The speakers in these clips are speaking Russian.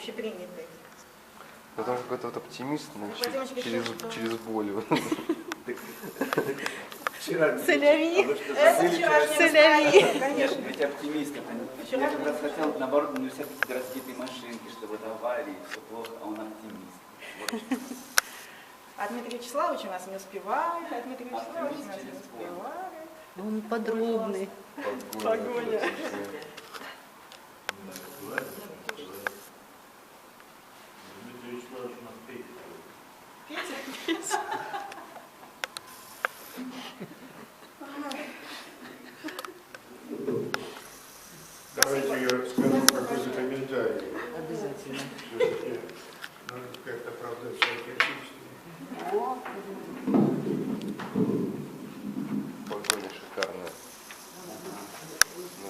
общепринятый. Ну там какой-то вот оптимист, значит, через боль. Соляри. Соляри. Конечно. Ведь оптимист. Я как раз хотел, наоборот, на все-таки разбитые машинки, чтобы это аварии, все плохо, а он оптимист. А Дмитрий Вячеславович у нас не успевает, а Дмитрий Вячеславович у нас не успевает. Он подробный. Погоня. Дмитрий Вячеславович у нас Петя. Петя? Давайте я скажу какой-то комментарий. Обязательно. Все-таки надо как-то оправдать всякие отсутствия. Погоня шикарная.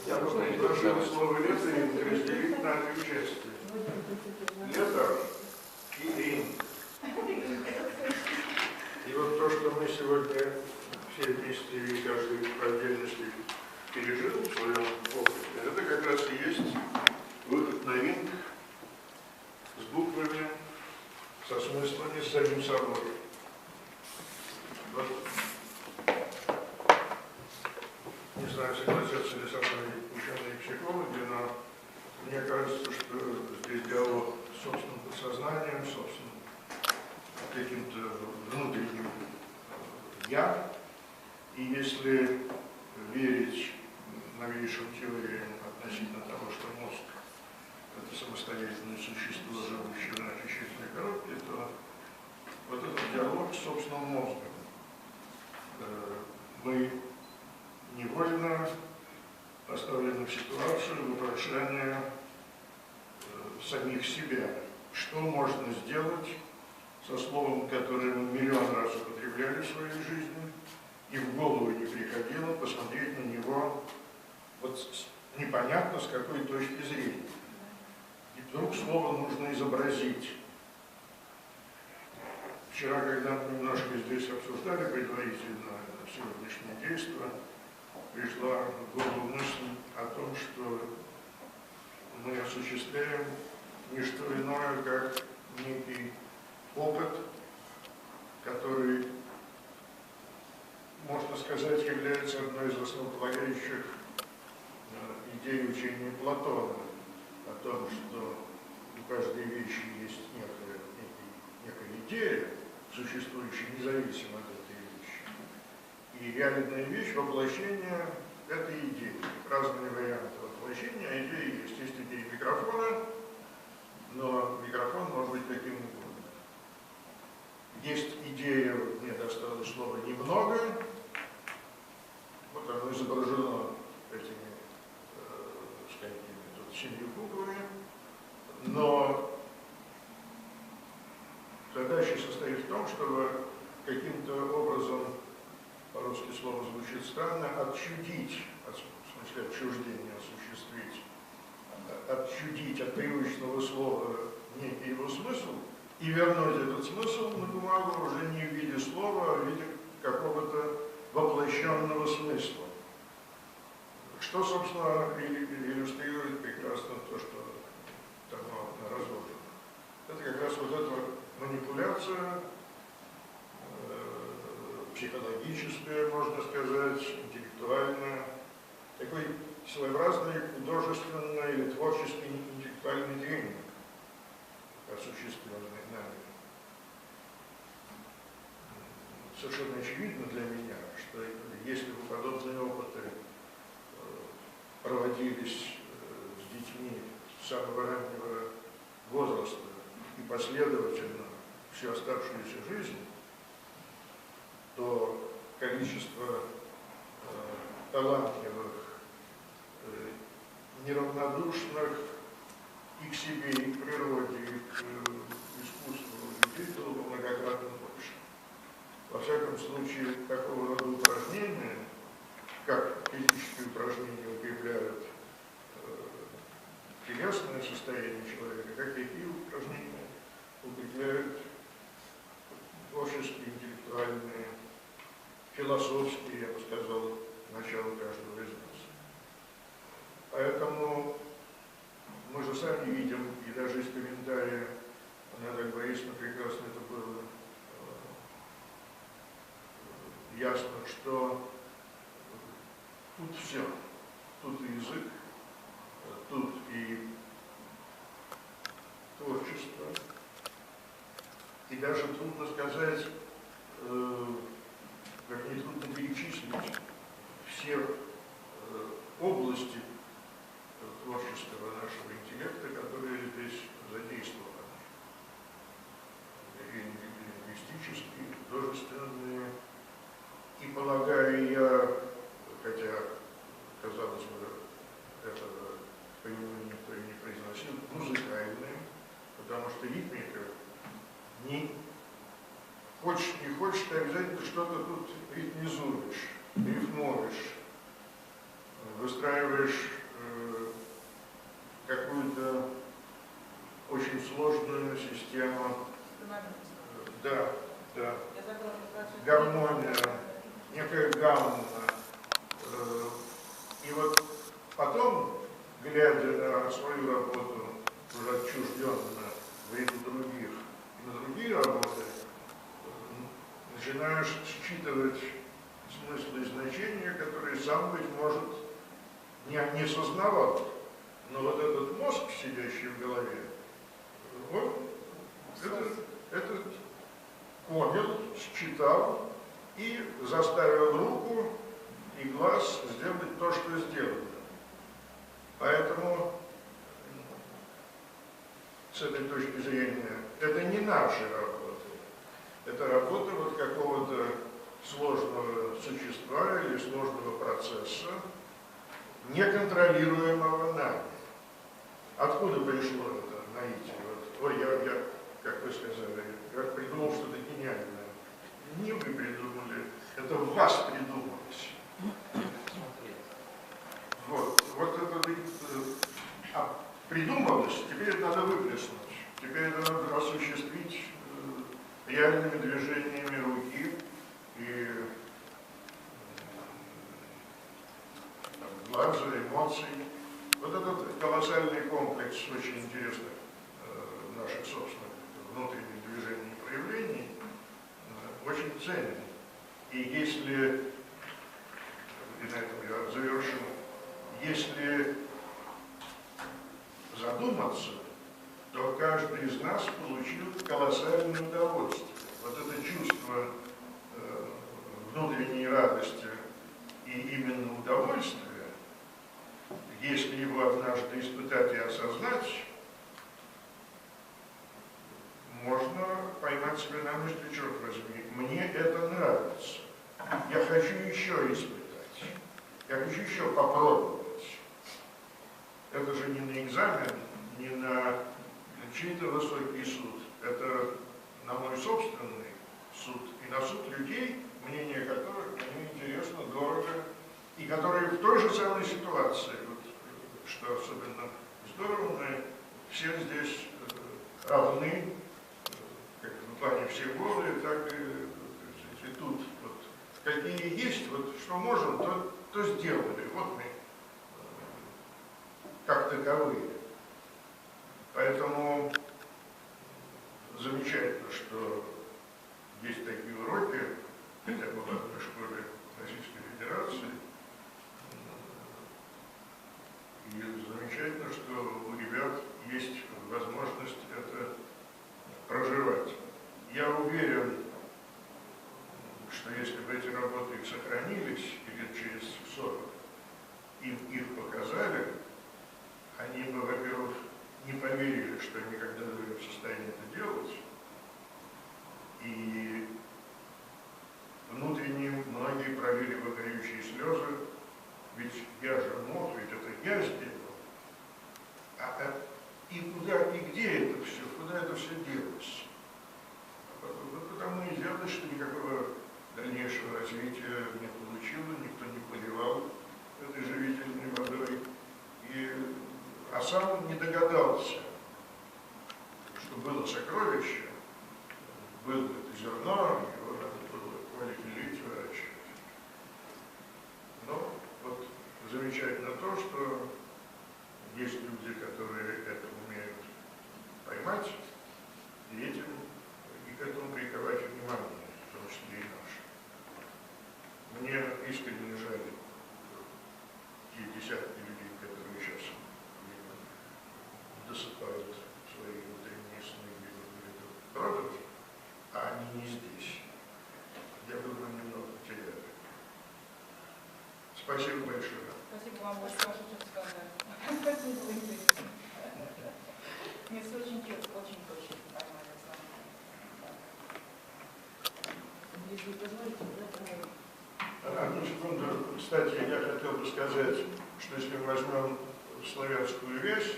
Я попрошу слово лето и разделить на две части. Лето и Рим. И вот то, что мы сегодня все вместе и каждый по отдельности пережил в своем опыте, это как раз и есть выход на ринг с буквами, со смыслами, с самим собой. Вот. Не знаю, согласятся ли со мной ученые и психологи, но мне кажется, что здесь диалог с собственным подсознанием, собственным каким-то внутренним «я». И если верить новейшим теориям относительно того, что мозг – это самостоятельное существо, живущее на очищительной коробке, то вот этот диалог с собственным мозгом. Мы невольно поставлены в ситуацию вопрошения самих себя. Что можно сделать со словом, которое мы миллион раз употребляли в своей жизни, и в голову не приходило посмотреть на него вот непонятно с какой точки зрения. И вдруг слово нужно изобразить. Вчера, когда мы немножко здесь обсуждали предварительно сегодняшнее действие, пришла в голову мысль о том, что мы осуществляем не что иное, как некий опыт, который, можно сказать, является одной из основополагающих идей учения Платона о том, что у каждой вещи есть некая идея, существующая независимо от этой вещи. И реальная вещь – воплощение этой идеи. Разные варианты воплощения, а идеи есть. Есть идея микрофона, но микрофон может быть каким угодно. Есть идея, мне досталось слова «немного», вот оно изображено этими, тут 7 буквами, но задача состоит в том, чтобы каким-то образом, по-русски слово звучит странно, отчудить, в смысле отчуждение осуществить, отчудить от привычного слова некий его смысл и вернуть этот смысл на бумагу уже не в виде слова, а в виде какого-то воплощенного смысла. Что, собственно, иллюстрирует прекрасно то, что там разложено. Это как раз вот эта манипуляция психологическая, можно сказать, интеллектуальная, такой своеобразный художественный или творческий интеллектуальный тренинг, осуществленный нами. Совершенно очевидно для меня, что если бы подобные опыты проводились с детьми с самого раннего возраста и последовательно всю оставшуюся жизнь, то количество талантливых, неравнодушных и к себе, и к природе, и к искусству людей было бы многократно больше. Во всяком случае, такого рода упражнения, как физические упражнения укрепляют телесное состояние человека, как такие упражнения укрепляют творческие, интеллектуальные, философские, я бы сказал, начало каждого из нас. Поэтому мы же с сами видим, и даже из комментария Натальи Борисовны прекрасно это было ясно, что тут все. Тут и язык, тут и творчество. И даже трудно сказать, вернее, трудно перечислить все области творческого нашего интеллекта, которые здесь задействованы. И лингвистические, и художественные. И полагаю я, хотя, казалось бы, этого поименно никто и не произносил, музыкальные, потому что ритмика не хочешь, не хочешь, ты обязательно что-то тут ритмизуешь, рифмуешь, выстраиваешь какую-то очень сложную систему. Да, да. Гармония, некая гамма. И вот потом, глядя на свою работу, уже отчужденно в ряду других, и на другие работы, начинаешь считывать смыслы и значения, которые сам, быть может, не сознавал. Но вот этот мозг, сидящий в голове, вот это понял, считал и заставил руку и глаз сделать то, что сделано. Поэтому с этой точки зрения это не наши работы. Это работа вот какого-то сложного существа или сложного процесса, неконтролируемого нами. Откуда пришло это наитие? Вот, ой, я, как вы сказали, я придумал что-то гениальное. Не вы придумали, это в вас придумалось. Вот это придумалось, теперь это надо выплеснуть. Теперь это надо осуществить реальными движениями руки и глаза, эмоций. Вот этот колоссальный комплекс очень интересных наших собственных внутренних движений и проявлений очень ценен. И если, и на этом я завершу, если задуматься, то каждый из нас получил колоссальное удовольствие. Вот это чувство внутренней радости и именно удовольствия, если его однажды испытать и осознать, можно поймать себя на мысли, черт возьми, мне это нравится. Я хочу еще испытать. Я хочу еще попробовать. Это же не на экзамен, не на чей-то высокий суд. Это на мой собственный суд и на суд людей, мнение которых мне интересно, дорого, и которые в той же самой ситуации, вот, что особенно здорово, мы все здесь равны, как в плане все голые, так и тут. Вот, какие есть, вот, что можем, то сделали. Вот мы как таковые. Поэтому замечательно, что есть такие уроки, хотя бы в одной школе Российской Федерации. И замечательно, что у ребят есть возможность это проживать. Я уверен, что если бы эти работы сохранились, и лет через 40 им их показали, они бы, во-первых, не поверили, что они когда-то были в состоянии это делать, и внутренне многие пролили бы горючие слезы, ведь я же мог, ведь это я сделал. И куда, и где это все, куда это все делось? Потому и делалось, что никакого дальнейшего развития не получило, никто не поливал этой живительной водой. А сам не догадался, что было сокровище, было это зерно, его надо было полить, выращивать. Но вот замечательно то, что есть люди, которые это умеют поймать и к этому приковать внимание, в том числе и наше. Мне искренне жаль те десятки людей, которые сейчас досыпают свои внутренние сны где-то продать, а они не здесь. Я думаю, немного теряю. Спасибо большое. Спасибо вам большое, что сказали. Спасибо, было интересно. Мне все очень точно поймали с вами. Если вы позволите, Одну секунду. Кстати, я хотел бы сказать, что если мы возьмем славянскую вещь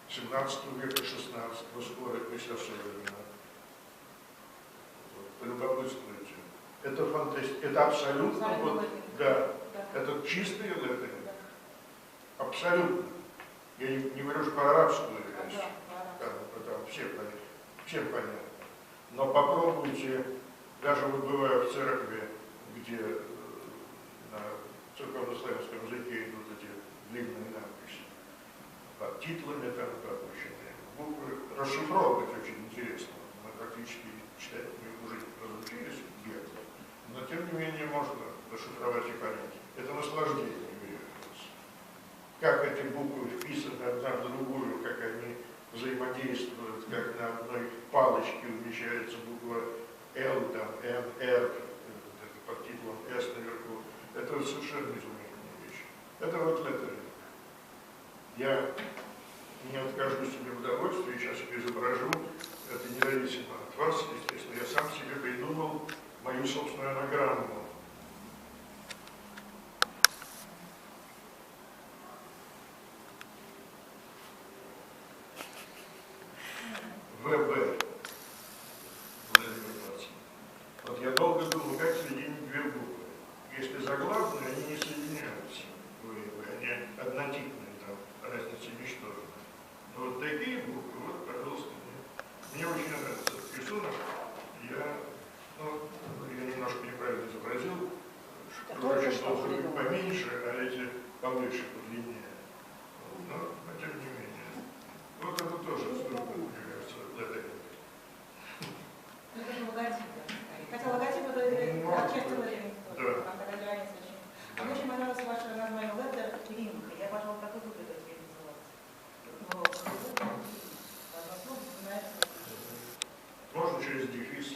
17 века, 16-го, скоро и современно, полюбопытствуйте. Это фантастика. Это абсолютно, вот, да, это чистый латынь. Абсолютно. Я не говорю уж про арабскую вещь. Там всем понятно. Но попробуйте, даже вот бывая в церкви, где на церковно-славянском языке идут эти длинные надписи, под титлами там пропущенные буквы, расшифровывать очень интересно. Мы практически читать уже разучились где-то, но тем не менее можно расшифровать и понять. Это наслаждение. Как эти буквы вписаны одна в другую, как они взаимодействуют, как на одной палочке умещается буква Л, там, Н, Р, под титлом С наверху. Это совершенно изумительная вещь. Это вот это. Я не откажу себе в удовольствии, сейчас изображу, это независимо от вас, естественно. Я сам себе придумал мою собственную анаграмму. ВБ. Вот я долго думал, как соединить две буквы. Если заглавные, они не соединяются. Они однотипные, там разница ничтожна. Но вот такие буквы, вот, пожалуйста, мне очень нравится этот рисунок. Я немножко неправильно изобразил. Пророчество поменьше, а эти повыше, подлиннее. Но тем не менее. Вот это тоже здорово, мне кажется, латынь. Это же логотип. Хотя логотип это отчасти латынь. Там такая граница очень. А мне очень понравилось ваше название Letter Link. Я, пожалуй, так и буду это теперь называть. Можно через дефис?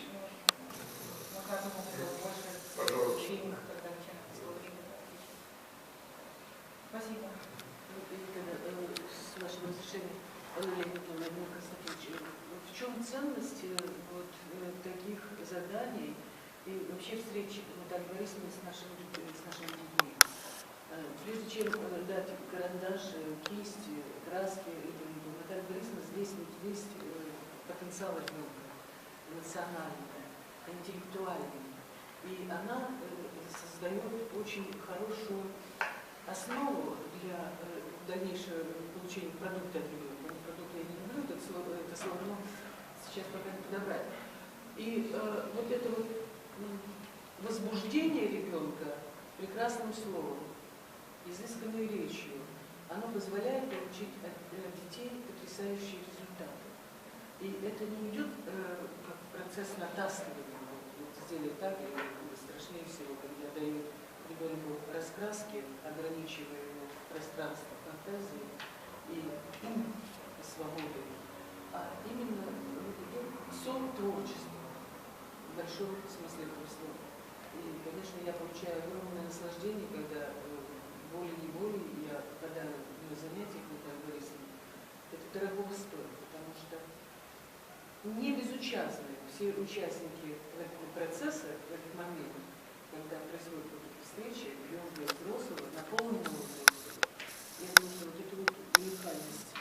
Пожалуйста. Спасибо. С вашего разрешения, Владимир Константинович, в чем ценность вот таких заданий и вообще встречи Натальи Борисовны с нашими детьми? Прежде чем дать карандаш, кисть, краски, Наталья Борисовна здесь вот есть потенциал ребенка, эмоциональный, интеллектуальный. И она создает очень хорошую основу для дальнейшего получения продукта от ребенка. Продукт я не люблю, это слово, но сейчас пока не подобрать. И вот это вот возбуждение ребенка прекрасным словом, изысканной речью, оно позволяет получить от детей потрясающие результаты. И это не идет как процесс натаскивания, вот сделай так, и страшнее всего, когда дают ребенку раскраски, ограничивая его пространство фантазии и свободы, а именно сон творчества, в большом смысле этого слова. И, конечно, я получаю огромное наслаждение, когда волей-неволей я попадаю на занятия Натальи Борисовны. Это дорого стоит, потому что не безучастны все участники этого процесса в этот момент, когда происходит встреча ребенка и взрослого, наполненного взрослого. Я думаю, что вот эта вот уникальность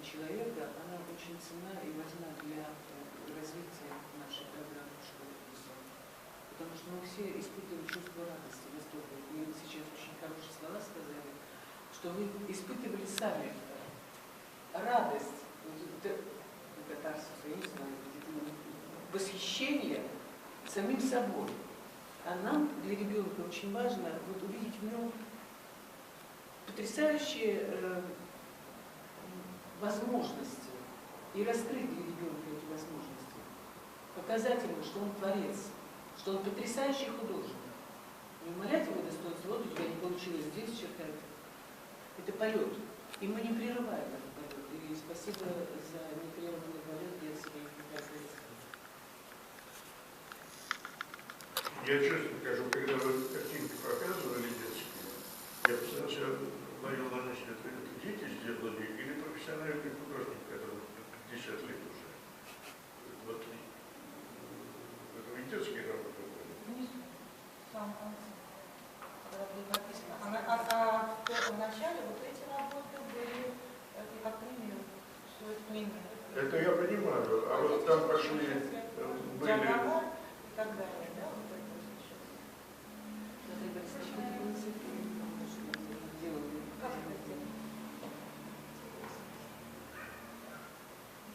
человека, она очень ценна и важна для развития нашей программы школы. Потому что мы все испытываем чувство радости, восторга. И вы сейчас очень хорошие слова сказали, что вы испытывали сами радость, катарсис, я не знаю, восхищение самим собой. А нам, для ребенка, очень важно вот увидеть в нем потрясающие возможности и раскрыть для ребенка эти возможности. Показательно, что он творец, что он потрясающий художник. Не умалять его достоинство, вот у тебя не получилось здесь чертать. Это полет. И мы не прерываем этот полет. И спасибо за непрерывный полет для своих библиотекарей. Я честно скажу, когда вы картинки показывали детские, я постоянно себя ловил на мысли, это дети сделали или профессиональный художник, которому 50 лет уже. Вот это ведь детские работы были. Внизу, в самом конце, когда будет написано. А в первом начале вот эти работы были, как пример, что это пример. Это я понимаю, а вот там пошли, были... Диагональ и так далее, да, вот это сейчас. Как это сделано?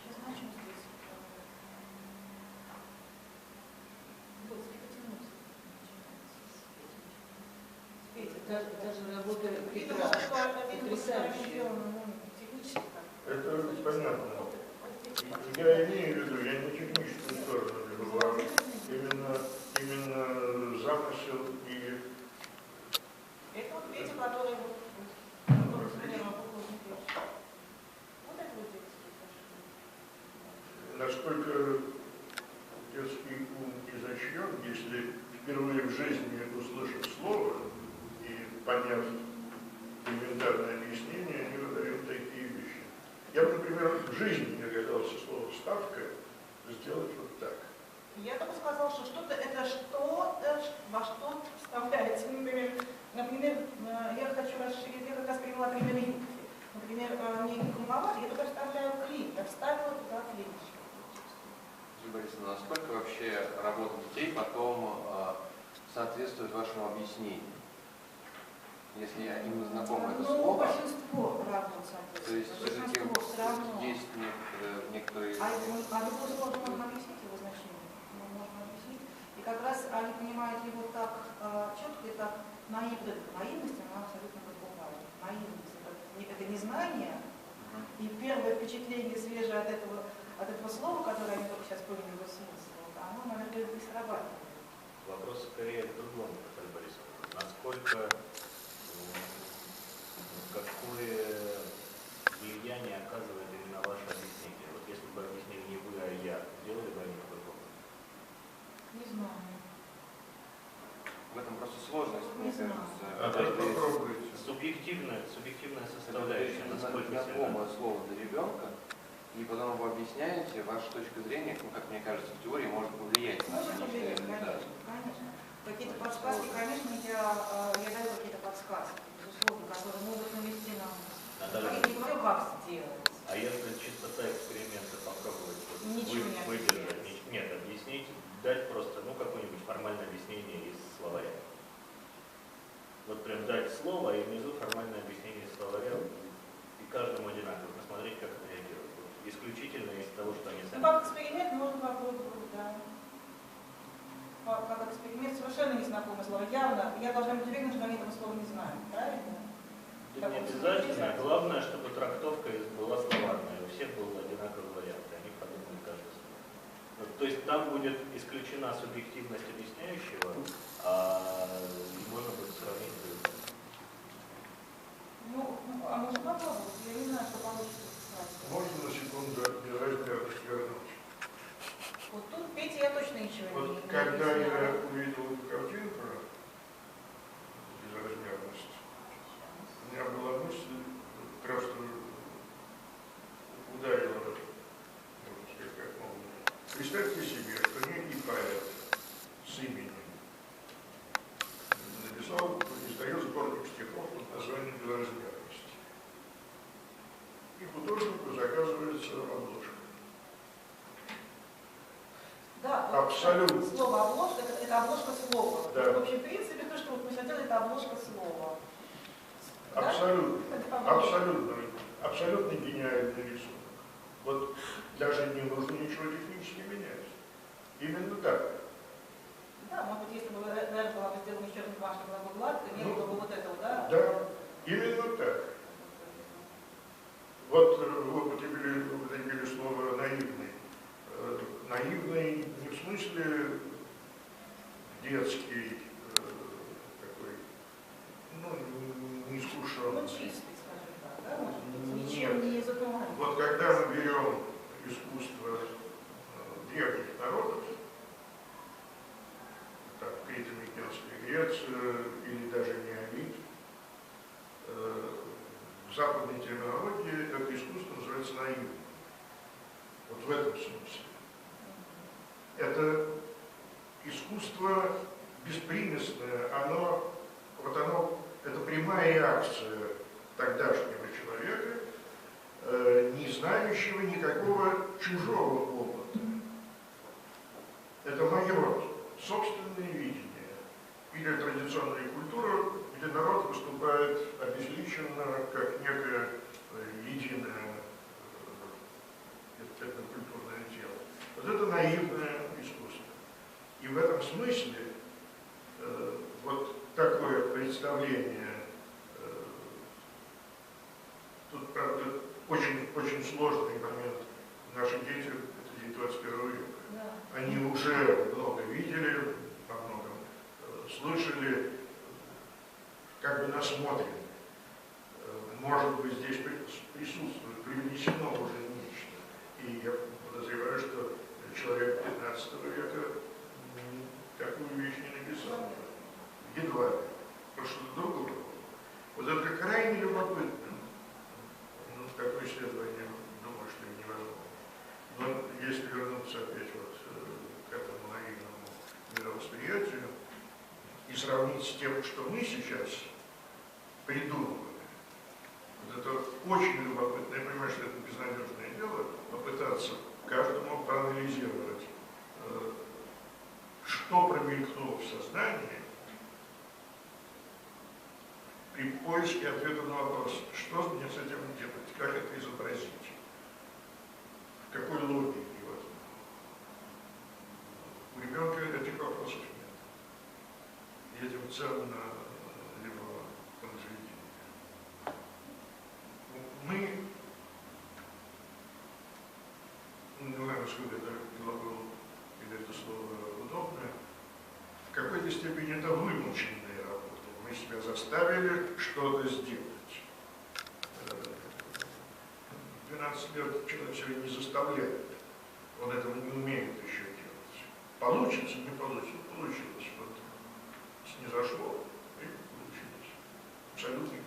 Сейчас начнем здесь. Вот, потянулся. Даже работа Видно, Петра что это потрясающая. сделано, ну, технически так. Это понятно. Я имею в виду, я не техническую сторону беру, а именно замысел и... Это вот дети, которые вот, например, вот это вот детские пошли. Насколько детский ум изощрен, если впервые в жизни услышав слово и поняв элементарное объяснение, они выдают такие вещи. Я бы, например, в жизни не догадался слово «ставка» сделать вот так. Я бы сказала, что что-то это что-то, во что вставляется. Например, я хочу расширить, я как раз привела пример юбки. Например, мне юбка маловато, я только вставляю клин, я вставила туда клиночку. Юлия Борисовна, насколько вообще работа детей потом соответствует вашему объяснению? Если им не знакомо это слово, Большинство работ соответствует. то есть все-таки Все равно. есть некоторые... А любое слово можно объяснить его значение. Можно объяснить. И как раз они понимают его так четко и так наивно. Наивность, она абсолютно подпугает. Наивность это незнание. И первое впечатление свежее от этого слова, которое они только сейчас поняли его смысл, оно, наверное, не срабатывает. Вопрос скорее к другому, Наталья Борисовна. Насколько, какое влияние оказывает именно ваше объяснение? Вот если бы объяснили не вы, а я, делали бы они по-другому? Не знаю. В этом просто сложность, мне Не знаю. кажется. Попробуйте. Субъективная составляющая, насколько знакомое слово для ребенка, и потом вы объясняете, ваша точка зрения, ну, как мне кажется, в теории может повлиять на Может конечный повлиять, результат. конечно. Какие-то подсказки, конечно, я даю какие-то подсказки, безусловно, которые могут навести на мысль. Наталья, Я не говорю, как сделать. а если чистота эксперимента попробовать вот, Ничего не выдержать? объяснять. Нет, объяснить, дать просто какое-нибудь формальное объяснение из словаря. Вот прям дать слово и внизу формальное объяснение из словаря и каждому одинаково, посмотреть, как это реагирует. Вот, исключительно из того, что они Ну, сами. как эксперимент можно попробовать, да. Как эксперимент совершенно незнакомое слово. Явно, я должна быть уверена, что они этого слова не знают, правильно? Это не обязательно. Главное, чтобы трактовка была словарная. У всех был одинаковый вариант, и они подумали каждое слово. Вот, то есть там будет исключена субъективность объясняющего, а можно будет сравнить. Ну, а можно попробовать? Я не знаю, что получится. Можно на секунду развернуть? Вот тут, Петя, я точно ничего Вот не когда я знаю. увидел эту картинку безразмерность, у меня была мысль, просто ударила, можно сказать, как молния. Представьте себе, что некий поэт с именем написал, издает сборник стихов под названием «Безразмерность». И художнику заказывается обложка. Да, Абсолютно. Слово обложка, это обложка слова. Да. В общем, в принципе, то, что вот мы хотели, это обложка слова. Да? Абсолютно. Это обложка. Абсолютно гениальный рисунок. Вот даже не нужно ничего технически менять. Именно так. Да, может быть, если бы даже была бы сделана черная башня, была бы гладкая, не было бы вот этого, да? Да. Именно так. Вот вы употребили слово «наивный». Наивный не в смысле детский, такой, ну, неискушенный. Ну, чистый, скажем так, да, может быть, ничем не затуманен. Вот когда мы берем искусство древних народов, так, Крито-Микенская Греция или даже неолит, в западной терминологии это искусство называется наивным. Вот в этом смысле. Это искусство беспримесное, это прямая реакция тогдашнего человека, не знающего никакого чужого опыта. Это мое собственное видение. Или традиционная культура, где народ выступает обезличенно, как некое единое этнокультурное тело. Вот это наивное искусство. И в этом смысле вот такое представление, тут, правда, очень, очень сложный момент. Наши дети, это 19 века, Да. они уже много видели, о многом слышали, как бы насмотрены. Может быть, здесь присутствует, привнесено уже нечто. И я подозреваю, что человек 15 века такую вещь не написал. Едва ли. Потому что другое. Вот это крайне любопытно. Ну, такое исследование, думаю, что и невозможно. Но если вернуться опять вот к этому наивному мировосприятию и сравнить с тем, что мы сейчас придумываем, вот это очень любопытно. Я понимаю, что это безнадежное дело, попытаться каждому проанализировать, что промелькнуло в сознании при поиске ответа на вопрос, что мне с этим делать, как это изобразить, в какой логике. Вот. У ребенка этих вопросов нет. И этим ценно его произведение. Мы, не знаю, насколько это глагол или это слово удобное, в какой-то степени это вымученная работа. Мы себя заставили что-то сделать. 12 лет человек себя не заставляет. Он этого не умеет еще делать. Получится, не получится. Получилось. Вот снизошло и получилось. Абсолютно